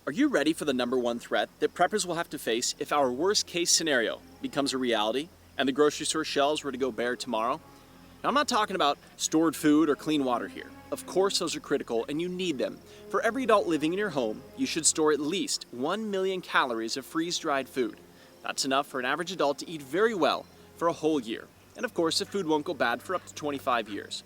Are you ready for the number one threat that preppers will have to face if our worst case scenario becomes a reality and the grocery store shelves were to go bare tomorrow? Now, I'm not talking about stored food or clean water here. Of course, those are critical and you need them. For every adult living in your home, you should store at least 1 million calories of freeze-dried food. That's enough for an average adult to eat very well for a whole year. And of course, the food won't go bad for up to 25 years.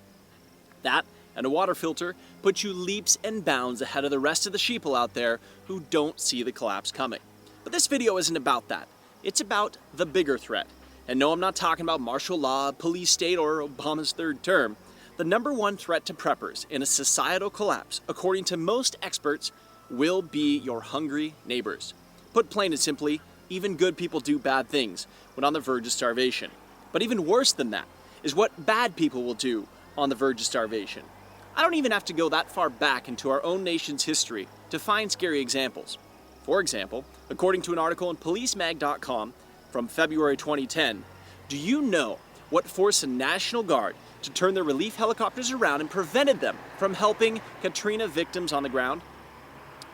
That and a water filter put you leaps and bounds ahead of the rest of the sheeple out there who don't see the collapse coming. But this video isn't about that. It's about the bigger threat. And no, I'm not talking about martial law, police state, or Obama's third term. The number one threat to preppers in a societal collapse, according to most experts, will be your hungry neighbors. Put plain and simply, even good people do bad things when on the verge of starvation. But even worse than that is what bad people will do on the verge of starvation. I don't even have to go that far back into our own nation's history to find scary examples. For example, according to an article in policemag.com from February 2010, do you know what forced the National Guard to turn their relief helicopters around and prevented them from helping Katrina victims on the ground?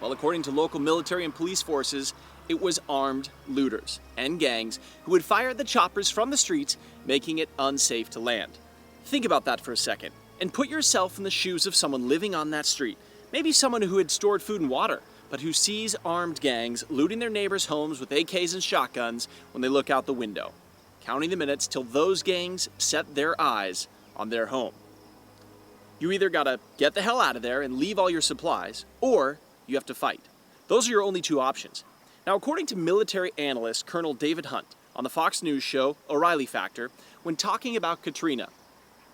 Well, according to local military and police forces, it was armed looters and gangs who would fire at the choppers from the streets, making it unsafe to land. Think about that for a second. And put yourself in the shoes of someone living on that street, maybe someone who had stored food and water, but who sees armed gangs looting their neighbors' homes with AKs and shotguns when they look out the window, counting the minutes till those gangs set their eyes on their home. You either gotta get the hell out of there and leave all your supplies, or you have to fight. Those are your only two options. Now, according to military analyst Colonel David Hunt on the Fox News show O'Reilly Factor, when talking about Katrina,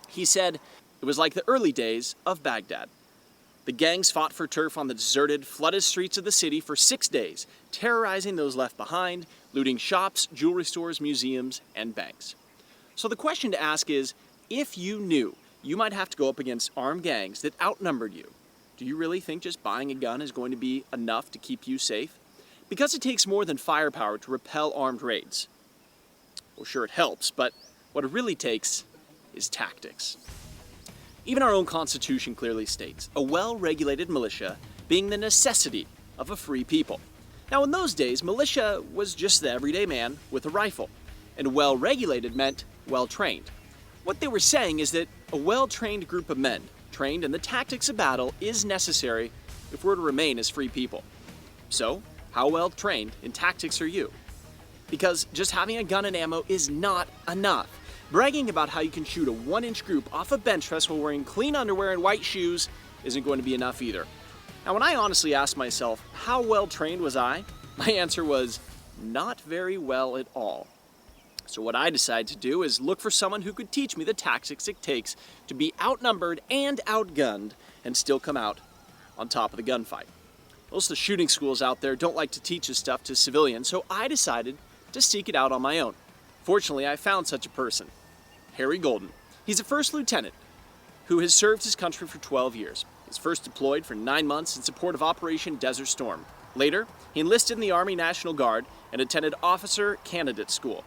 he said, "It was like the early days of Baghdad. The gangs fought for turf on the deserted, flooded streets of the city for 6 days, terrorizing those left behind, looting shops, jewelry stores, museums, and banks." So the question to ask is, if you knew you might have to go up against armed gangs that outnumbered you, do you really think just buying a gun is going to be enough to keep you safe? Because it takes more than firepower to repel armed raids. Well, sure, it helps, but what it really takes is tactics. Even our own Constitution clearly states, a well-regulated militia being the necessity of a free people. Now, in those days, militia was just the everyday man with a rifle, and well-regulated meant well-trained. What they were saying is that a well-trained group of men, trained in the tactics of battle, is necessary if we're to remain as free people. So, how well-trained in tactics are you? Because just having a gun and ammo is not enough. Bragging about how you can shoot a 1-inch group off a bench press while wearing clean underwear and white shoes isn't going to be enough either. Now, when I honestly asked myself, how well trained was I? My answer was, not very well at all. So what I decided to do is look for someone who could teach me the tactics it takes to be outnumbered and outgunned and still come out on top of the gunfight. Most of the shooting schools out there don't like to teach this stuff to civilians, so I decided to seek it out on my own. Fortunately, I found such a person. Harry Golden. He's a first lieutenant who has served his country for 12 years. He was first deployed for 9 months in support of Operation Desert Storm. Later, he enlisted in the Army National Guard and attended Officer Candidate School.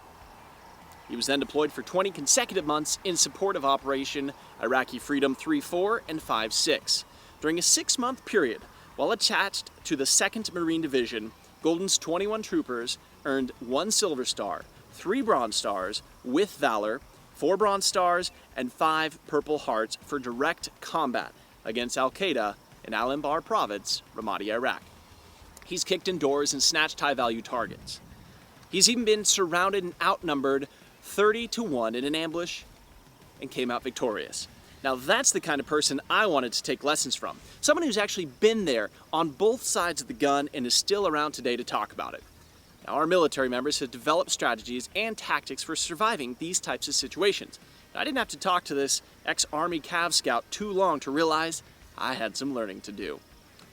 He was then deployed for 20 consecutive months in support of Operation Iraqi Freedom 3-4 and 5-6. During a 6-month period, while attached to the 2nd Marine Division, Golden's 21 troopers earned 1 Silver Star, 3 Bronze Stars with Valor, 4 Bronze Stars, and 5 Purple Hearts for direct combat against Al-Qaeda in Al-Anbar Province, Ramadi, Iraq. He's kicked in doors and snatched high-value targets. He's even been surrounded and outnumbered 30-1 in an ambush and came out victorious. Now that's the kind of person I wanted to take lessons from. Someone who's actually been there on both sides of the gun and is still around today to talk about it. Now, our military members have developed strategies and tactics for surviving these types of situations. I didn't have to talk to this ex-Army Cav Scout too long to realize I had some learning to do.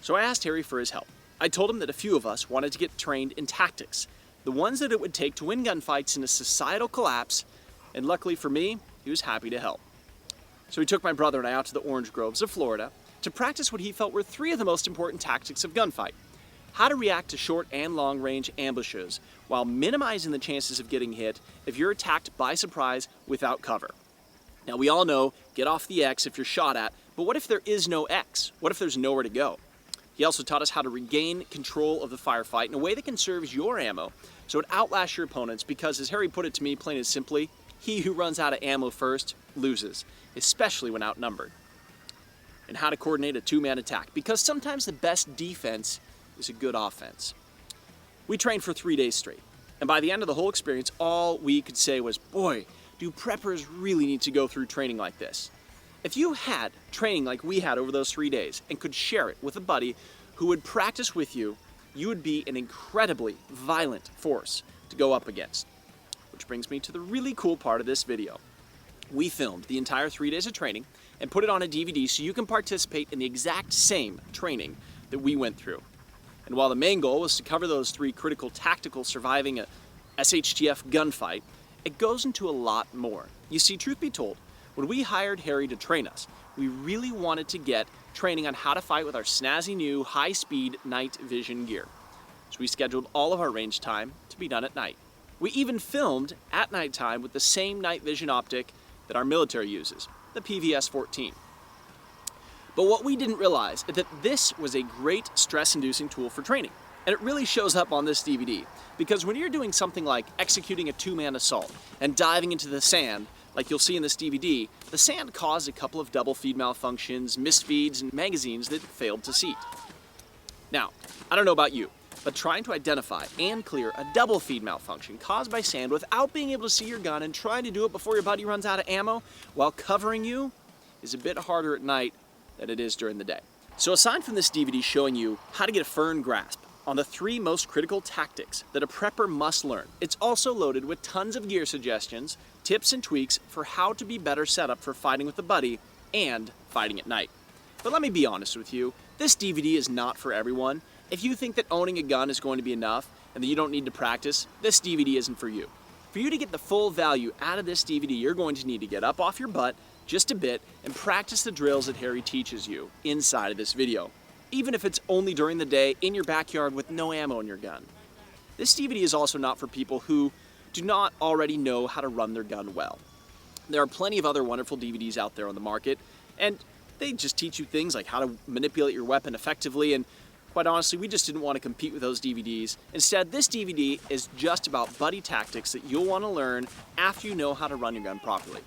So I asked Harry for his help. I told him that a few of us wanted to get trained in tactics, the ones that it would take to win gunfights in a societal collapse, and luckily for me, he was happy to help. So he took my brother and I out to the orange groves of Florida to practice what he felt were 3 of the most important tactics of gunfight. How to react to short and long range ambushes while minimizing the chances of getting hit if you're attacked by surprise without cover. Now, we all know, get off the X if you're shot at, but what if there is no X? What if there's nowhere to go? He also taught us how to regain control of the firefight in a way that conserves your ammo so it outlasts your opponents because, as Harry put it to me plain and simply, he who runs out of ammo first loses, especially when outnumbered. And how to coordinate a two-man attack, because sometimes the best defense is a good offense. We trained for 3 days straight, and by the end of the whole experience, all we could say was, boy, do preppers really need to go through training like this. If you had training like we had over those 3 days and could share it with a buddy who would practice with you, you would be an incredibly violent force to go up against. Which brings me to the really cool part of this video. We filmed the entire 3 days of training and put it on a DVD so you can participate in the exact same training that we went through. And while the main goal was to cover those 3 critical tactical surviving a SHTF gunfight, it goes into a lot more. You see, truth be told, when we hired Harry to train us, we really wanted to get training on how to fight with our snazzy new high-speed night vision gear. So we scheduled all of our range time to be done at night. We even filmed at nighttime with the same night vision optic that our military uses, the PVS-14. But what we didn't realize is that this was a great stress-inducing tool for training. And it really shows up on this DVD, because when you're doing something like executing a two-man assault and diving into the sand, like you'll see in this DVD, the sand caused a couple of double feed malfunctions, missed feeds, and magazines that failed to seat. Now, I don't know about you, but trying to identify and clear a double feed malfunction caused by sand without being able to see your gun and trying to do it before your buddy runs out of ammo while covering you is a bit harder at night than it is during the day. So aside from this DVD showing you how to get a firm grasp on the 3 most critical tactics that a prepper must learn, it's also loaded with tons of gear suggestions, tips and tweaks for how to be better set up for fighting with a buddy and fighting at night. But let me be honest with you, this DVD is not for everyone. If you think that owning a gun is going to be enough and that you don't need to practice, this DVD isn't for you. For you to get the full value out of this DVD, you're going to need to get up off your butt just a bit and practice the drills that Harry teaches you inside of this video, even if it's only during the day in your backyard with no ammo in your gun. This DVD is also not for people who do not already know how to run their gun well. There are plenty of other wonderful DVDs out there on the market, and they just teach you things like how to manipulate your weapon effectively, and quite honestly, we just didn't want to compete with those DVDs. Instead, this DVD is just about buddy tactics that you'll want to learn after you know how to run your gun properly.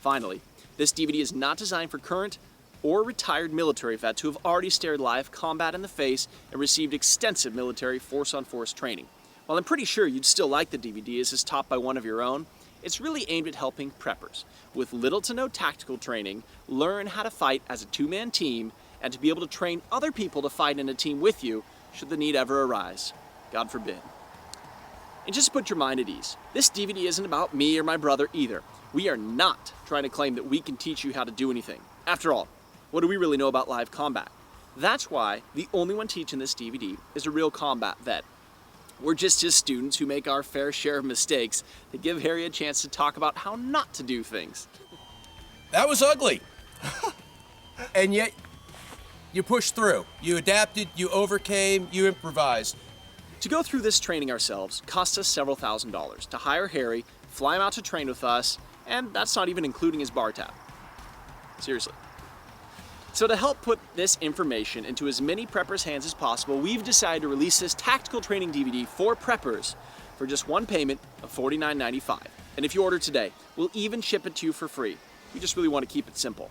Finally, this DVD is not designed for current or retired military vets who have already stared live combat in the face and received extensive military force-on-force training. While I'm pretty sure you'd still like the DVD as it's taught by one of your own, it's really aimed at helping preppers with little to no tactical training learn how to fight as a two-man team and to be able to train other people to fight in a team with you should the need ever arise. God forbid. And just to put your mind at ease, this DVD isn't about me or my brother either. We are not trying to claim that we can teach you how to do anything. After all, what do we really know about live combat? That's why the only one teaching this DVD is a real combat vet. We're just his students who make our fair share of mistakes that give Harry a chance to talk about how not to do things. That was ugly. And yet, you pushed through. You adapted, you overcame, you improvised. To go through this training ourselves cost us several $1,000s to hire Harry, fly him out to train with us, and that's not even including his bar tab. Seriously. So to help put this information into as many preppers' hands as possible, we've decided to release this tactical training DVD for preppers for just one payment of $49.95. And if you order today, we'll even ship it to you for free. We just really want to keep it simple.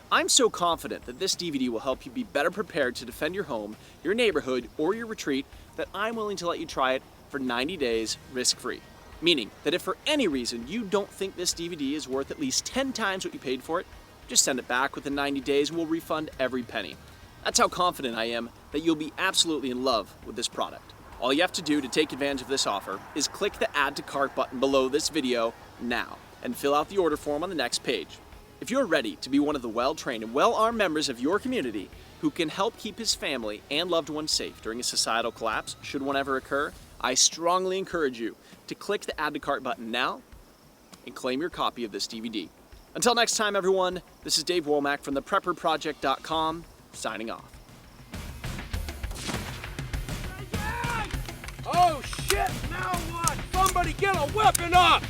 I'm so confident that this DVD will help you be better prepared to defend your home, your neighborhood, or your retreat that I'm willing to let you try it for 90 days risk-free. Meaning that if for any reason you don't think this DVD is worth at least 10 times what you paid for it, just send it back within 90 days and we'll refund every penny. That's how confident I am that you'll be absolutely in love with this product. All you have to do to take advantage of this offer is click the Add to Cart button below this video now and fill out the order form on the next page. If you're ready to be one of the well-trained and well-armed members of your community who can help keep his family and loved ones safe during a societal collapse, should one ever occur, I strongly encourage you to click the Add to Cart button now and claim your copy of this DVD. Until next time, everyone, this is Dave Womach from theprepperproject.com, signing off. Oh shit, now what? Somebody get a weapon up!